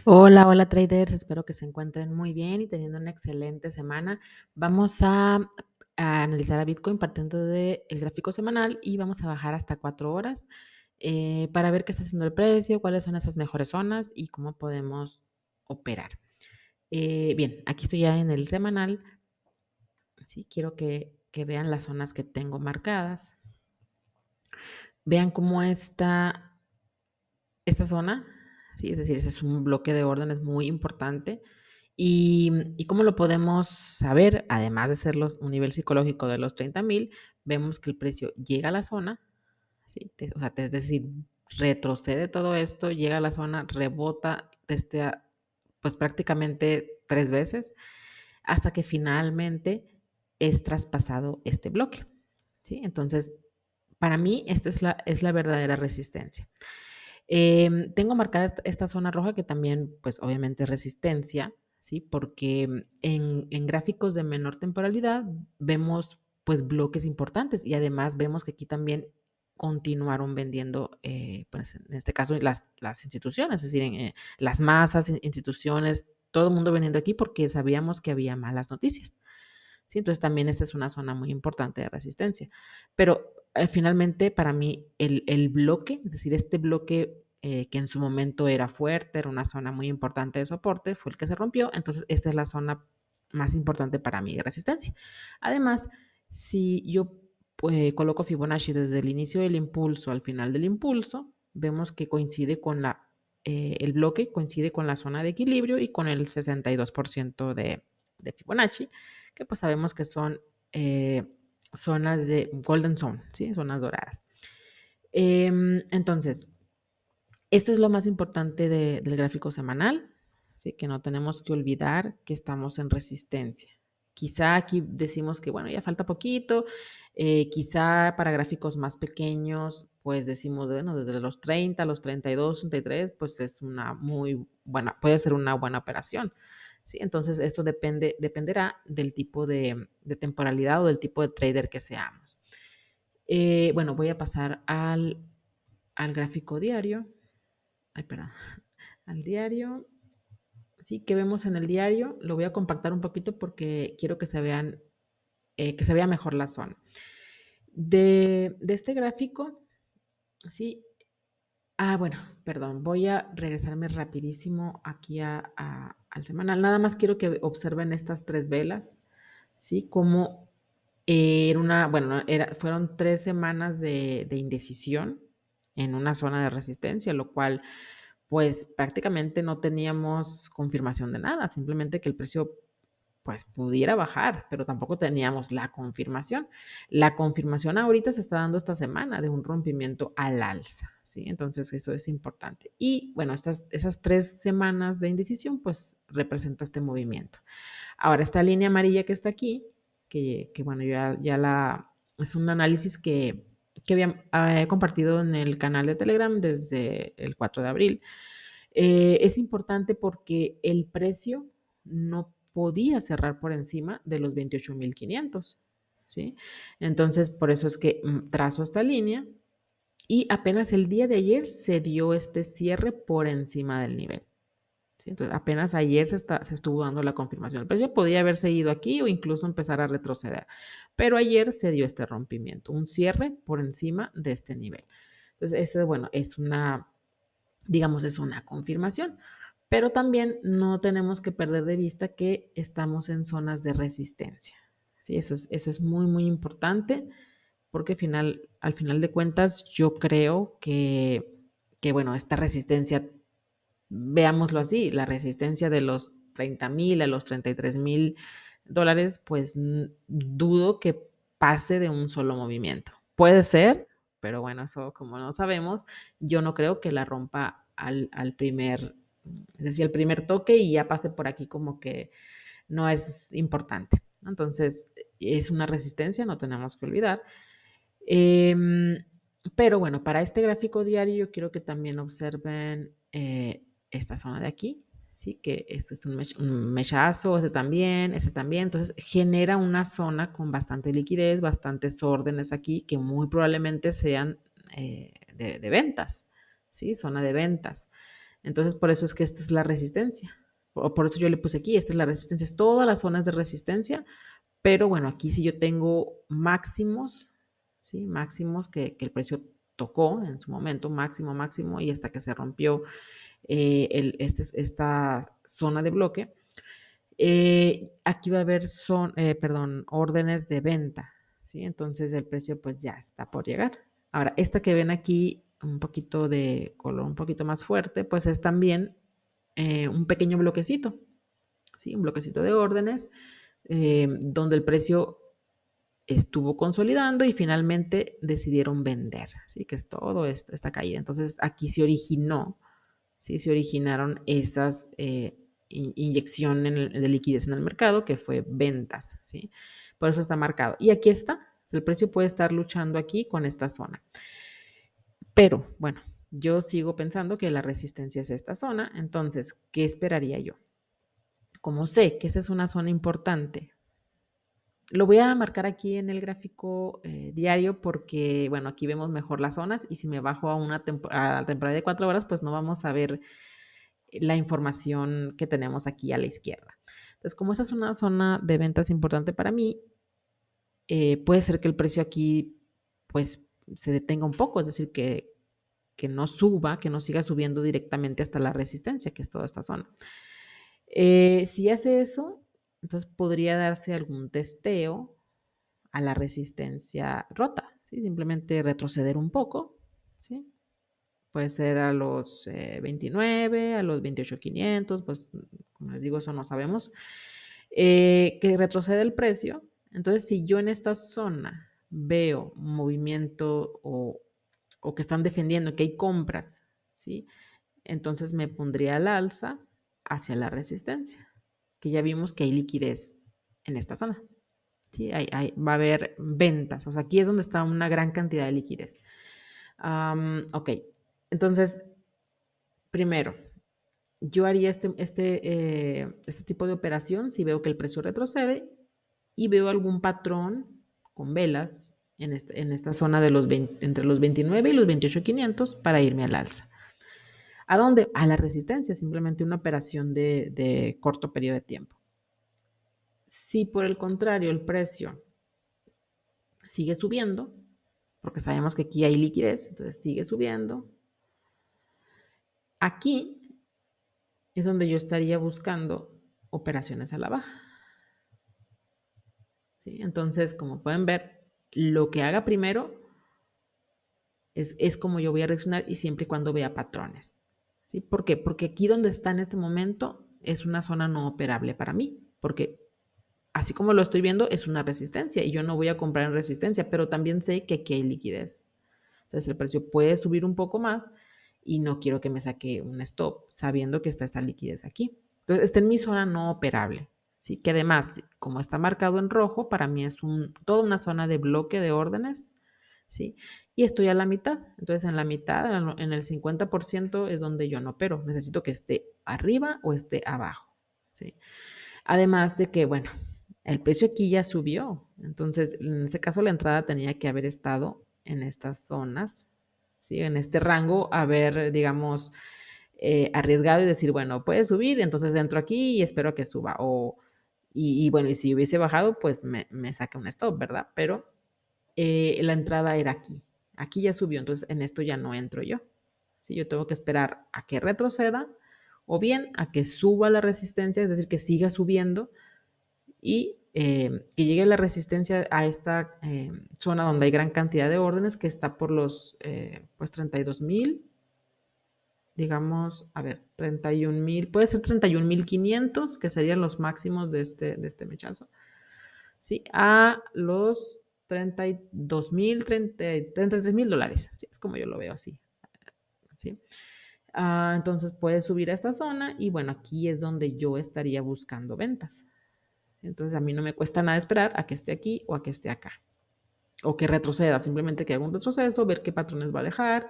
Hola, hola traders, espero que se encuentren muy bien y teniendo una excelente semana. Vamos a analizar a Bitcoin partiendo del gráfico semanal y vamos a bajar hasta 4 horas para ver qué está haciendo el precio, cuáles son esas mejores zonas y cómo podemos operar. Bien, aquí estoy ya en el semanal. Sí, quiero que vean las zonas que tengo marcadas. Vean cómo está esta zona, ¿sí? Es decir, ese es un bloque de órdenes muy importante. ¿Y cómo lo podemos saber? Además de ser un nivel psicológico de los 30,000, vemos que el precio llega a la zona, ¿sí? O sea, es decir, retrocede todo esto, llega a la zona, rebota pues prácticamente 3 veces, hasta que finalmente es traspasado este bloque, ¿sí? Entonces, para mí, esta es la verdadera resistencia. Tengo marcada esta zona roja que también, pues obviamente es resistencia, ¿sí? Porque en gráficos de menor temporalidad vemos pues bloques importantes y además vemos que aquí también continuaron vendiendo, pues en este caso las instituciones, es decir, las masas, instituciones, todo el mundo vendiendo aquí porque sabíamos que había malas noticias. ¿Sí? Entonces también esta es una zona muy importante de resistencia. Pero finalmente para mí el bloque, es decir, este bloque que en su momento era fuerte, era una zona muy importante de soporte, fue el que se rompió. Entonces esta es la zona más importante para mí de resistencia. Además, si yo coloco Fibonacci desde el inicio del impulso al final del impulso, vemos que coincide con el bloque coincide con la zona de equilibrio y con el 62% de Fibonacci, que pues sabemos que son zonas de Golden Zone, ¿sí? Zonas doradas. Entonces, esto es lo más importante del gráfico semanal, ¿sí? Que no tenemos que olvidar que estamos en resistencia. Quizá aquí decimos que, bueno, ya falta poquito, quizá para gráficos más pequeños, pues decimos, bueno, desde los 30, los 32, 33, pues es una muy buena, puede ser una buena operación. ¿Sí? Entonces, esto dependerá del tipo de temporalidad o del tipo de trader que seamos. Bueno, voy a pasar al gráfico diario. Ay, perdón, al diario. Sí, que vemos en el diario, lo voy a compactar un poquito porque quiero que se vean, que se vea mejor la zona. De este gráfico, sí. Bueno, perdón, voy a regresarme rapidísimo aquí al semanal. Nada más quiero que observen estas 3 velas, ¿sí? Como bueno, fueron 3 semanas de indecisión en una zona de resistencia, lo cual pues prácticamente no teníamos confirmación de nada, simplemente que el precio pues pudiera bajar, pero tampoco teníamos la confirmación. La confirmación ahorita se está dando esta semana de un rompimiento al alza, ¿sí? Entonces eso es importante. Y bueno, esas 3 semanas de indecisión pues representa este movimiento. Ahora, esta línea amarilla que está aquí, que bueno, es un análisis que había compartido en el canal de Telegram desde el 4 de abril. Es importante porque el precio no podía cerrar por encima de los 28,500, ¿sí? Entonces, por eso es que trazo esta línea y apenas el día de ayer se dio este cierre por encima del nivel. ¿Sí? Entonces, apenas ayer se estuvo dando la confirmación. El precio podía haberse ido aquí o incluso empezar a retroceder, pero ayer se dio este rompimiento, un cierre por encima de este nivel. Entonces, ese, bueno, digamos, es una confirmación, pero también no tenemos que perder de vista que estamos en zonas de resistencia. ¿Sí? Eso es muy, muy importante porque al final de cuentas yo creo que bueno, esta resistencia, veámoslo así, la resistencia de los 30,000 a los 33,000 dólares, pues dudo que pase de un solo movimiento. Puede ser, pero bueno, eso como no sabemos, yo no creo que la rompa al primer, es decir, el primer toque y ya pase por aquí como que no es importante. Entonces, es una resistencia, no tenemos que olvidar. Pero bueno, para este gráfico diario yo quiero que también observen esta zona de aquí, ¿sí? Que este es un mechazo, este también. Entonces genera una zona con bastante liquidez, bastantes órdenes aquí que muy probablemente sean de ventas, ¿sí? Zona de ventas. Entonces, por eso es que esta es la resistencia. O por eso yo le puse aquí, esta es la resistencia, es todas las zonas de resistencia, pero bueno, aquí sí yo tengo máximos, ¿sí? Máximos que el precio tocó en su momento, máximo, máximo, y hasta que se rompió esta zona de bloque. Aquí va a haber órdenes de venta, ¿sí? Entonces el precio pues ya está por llegar. Ahora, esta que ven aquí, un poquito de color un poquito más fuerte, pues es también un pequeño bloquecito, ¿sí? Un bloquecito de órdenes donde el precio estuvo consolidando y finalmente decidieron vender, ¿sí? Que es todo esta caída. Entonces aquí se originó, ¿sí? Se originaron esas inyecciones de liquidez en el mercado, que fue ventas, ¿sí? Por eso está marcado. Y aquí está, el precio puede estar luchando aquí con esta zona. Pero bueno, yo sigo pensando que la resistencia es esta zona, entonces, ¿qué esperaría yo? Como sé que esta es una zona importante, lo voy a marcar aquí en el gráfico diario porque, bueno, aquí vemos mejor las zonas y si me bajo a una temporada de 4 horas, pues no vamos a ver la información que tenemos aquí a la izquierda. Entonces, como esa es una zona de ventas importante para mí, puede ser que el precio aquí, pues, se detenga un poco, es decir, que no suba, que no siga subiendo directamente hasta la resistencia, que es toda esta zona. Si hace eso, entonces podría darse algún testeo a la resistencia rota, ¿sí? Simplemente retroceder un poco, ¿sí? Puede ser a los 29, a los 28,500, pues como les digo, eso no sabemos. Que retrocede el precio. Entonces, si yo en esta zona veo movimiento o que están defendiendo que hay compras, ¿sí? Entonces me pondría al alza hacia la resistencia, que ya vimos que hay liquidez en esta zona. ¿Sí? Va a haber ventas. O sea, aquí es donde está una gran cantidad de liquidez. Ok, entonces, primero, yo haría este tipo de operación si veo que el precio retrocede y veo algún patrón con velas en esta zona de entre los 29 y los 28,500 para irme al alza. ¿A dónde? A la resistencia, simplemente una operación de corto periodo de tiempo. Si por el contrario el precio sigue subiendo, porque sabemos que aquí hay liquidez, entonces sigue subiendo, aquí es donde yo estaría buscando operaciones a la baja. ¿Sí? Entonces, como pueden ver, lo que haga primero es como yo voy a reaccionar y siempre y cuando vea patrones. ¿Sí? ¿Por qué? Porque aquí donde está en este momento es una zona no operable para mí, porque así como lo estoy viendo es una resistencia y yo no voy a comprar en resistencia, pero también sé que aquí hay liquidez. Entonces el precio puede subir un poco más y no quiero que me saque un stop sabiendo que está esta liquidez aquí. Entonces está en mi zona no operable. ¿Sí? Que además, como está marcado en rojo, para mí es toda una zona de bloque de órdenes. ¿Sí? Y estoy a la mitad. Entonces en la mitad, en el 50% es donde yo no opero. Necesito que esté arriba o esté abajo. ¿Sí? Además de que, bueno, el precio aquí ya subió. Entonces, en ese caso, la entrada tenía que haber estado en estas zonas, ¿sí? En este rango, haber, digamos, arriesgado y decir, bueno, puede subir, entonces entro aquí y espero que suba. Bueno, y si hubiese bajado, pues me saca un stop, ¿verdad? Pero la entrada era aquí. Aquí ya subió, entonces en esto ya no entro yo. ¿Sí? Yo tengo que esperar a que retroceda o bien a que suba la resistencia, es decir, que siga subiendo y que llegue la resistencia a esta zona donde hay gran cantidad de órdenes que está por los pues 32,000, digamos, a ver, 31,000, puede ser 31,500 que serían los máximos de este mechazo, ¿sí? A los 32,000, $33,000, ¿sí? Es como yo lo veo así, ¿sí? Entonces puede subir a esta zona y bueno, aquí es donde yo estaría buscando ventas. Entonces a mí no me cuesta nada esperar a que esté aquí o a que esté acá. O que retroceda, simplemente que haga un retroceso, ver qué patrones va a dejar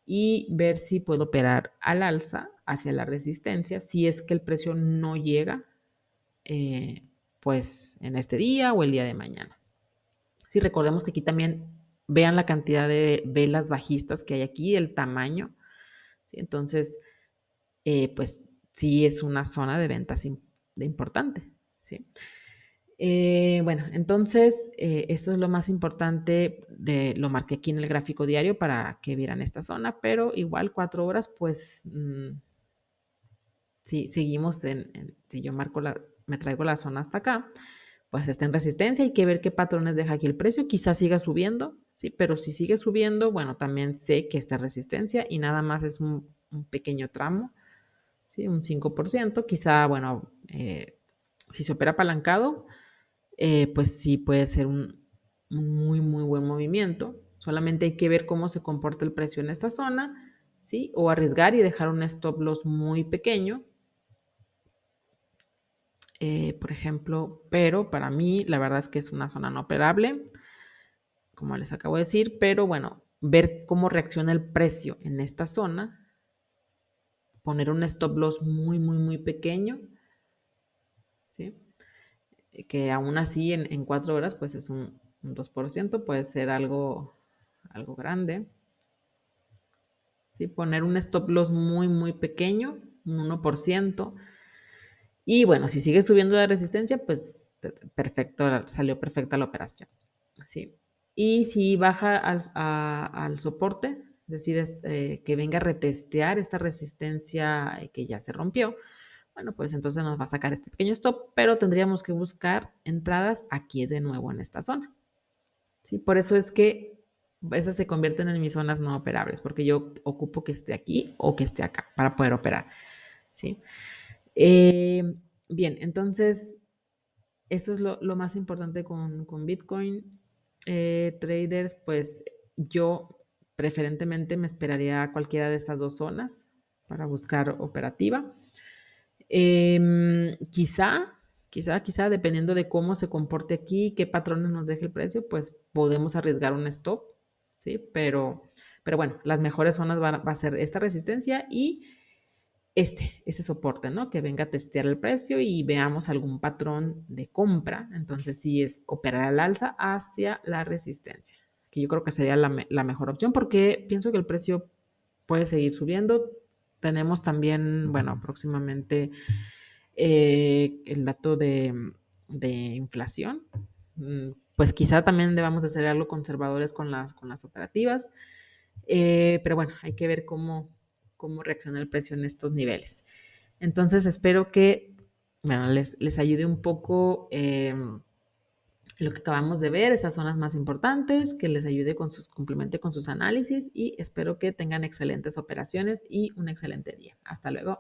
y ver si puedo operar al alza hacia la resistencia si es que el precio no llega eh, pues en este día o el día de mañana. Sí, recordemos que aquí también vean la cantidad de velas bajistas que hay aquí, el tamaño. ¿Sí? Entonces, pues sí es una zona de ventas de importante, ¿sí? Bueno, entonces, eso es lo más importante, lo marqué aquí en el gráfico diario para que vieran esta zona, pero igual 4 horas, pues, si seguimos si yo me traigo la zona hasta acá, pues está en resistencia, hay que ver qué patrones deja aquí el precio, quizás siga subiendo, sí, pero si sigue subiendo, bueno, también sé que está en resistencia y nada más es un pequeño tramo, sí, un 5%, quizá, bueno, si se opera apalancado, pues sí puede ser un muy, muy buen movimiento. Solamente hay que ver cómo se comporta el precio en esta zona, ¿sí? O arriesgar y dejar un stop loss muy pequeño, por ejemplo, pero para mí la verdad es que es una zona no operable, como les acabo de decir, pero bueno, ver cómo reacciona el precio en esta zona, poner un stop loss muy, muy, muy pequeño, ¿sí? Que aún así en 4 horas pues es un 2%, puede ser algo grande. ¿Sí? Poner un stop loss muy, muy pequeño, un 1%. Y bueno, si sigue subiendo la resistencia, pues perfecto, salió perfecta la operación. ¿Sí? Y si baja al soporte, es decir, que venga a retestear esta resistencia que ya se rompió, bueno, pues entonces nos va a sacar este pequeño stop, pero tendríamos que buscar entradas aquí de nuevo en esta zona. ¿Sí? Por eso es que esas se convierten en mis zonas no operables, porque yo ocupo que esté aquí o que esté acá para poder operar. ¿Sí? Bien, entonces, eso es lo más importante con Bitcoin. Traders, pues yo preferentemente me esperaría a cualquiera de estas dos zonas para buscar operativa. Quizá, dependiendo de cómo se comporte aquí, qué patrones nos deje el precio, pues podemos arriesgar un stop, ¿sí? Pero bueno, las mejores zonas va a ser esta resistencia y este soporte, ¿no? Que venga a testear el precio y veamos algún patrón de compra. Entonces, sí es operar al alza hacia la resistencia, que yo creo que sería la mejor opción porque pienso que el precio puede seguir subiendo. Tenemos también, bueno, próximamente el dato de inflación. Pues quizá también debamos de ser algo conservadores con las operativas, pero bueno, hay que ver cómo reacciona el precio en estos niveles. Entonces espero que bueno, les ayude un poco lo que acabamos de ver, esas zonas más importantes, que les ayude complemente con sus análisis y espero que tengan excelentes operaciones y un excelente día. Hasta luego.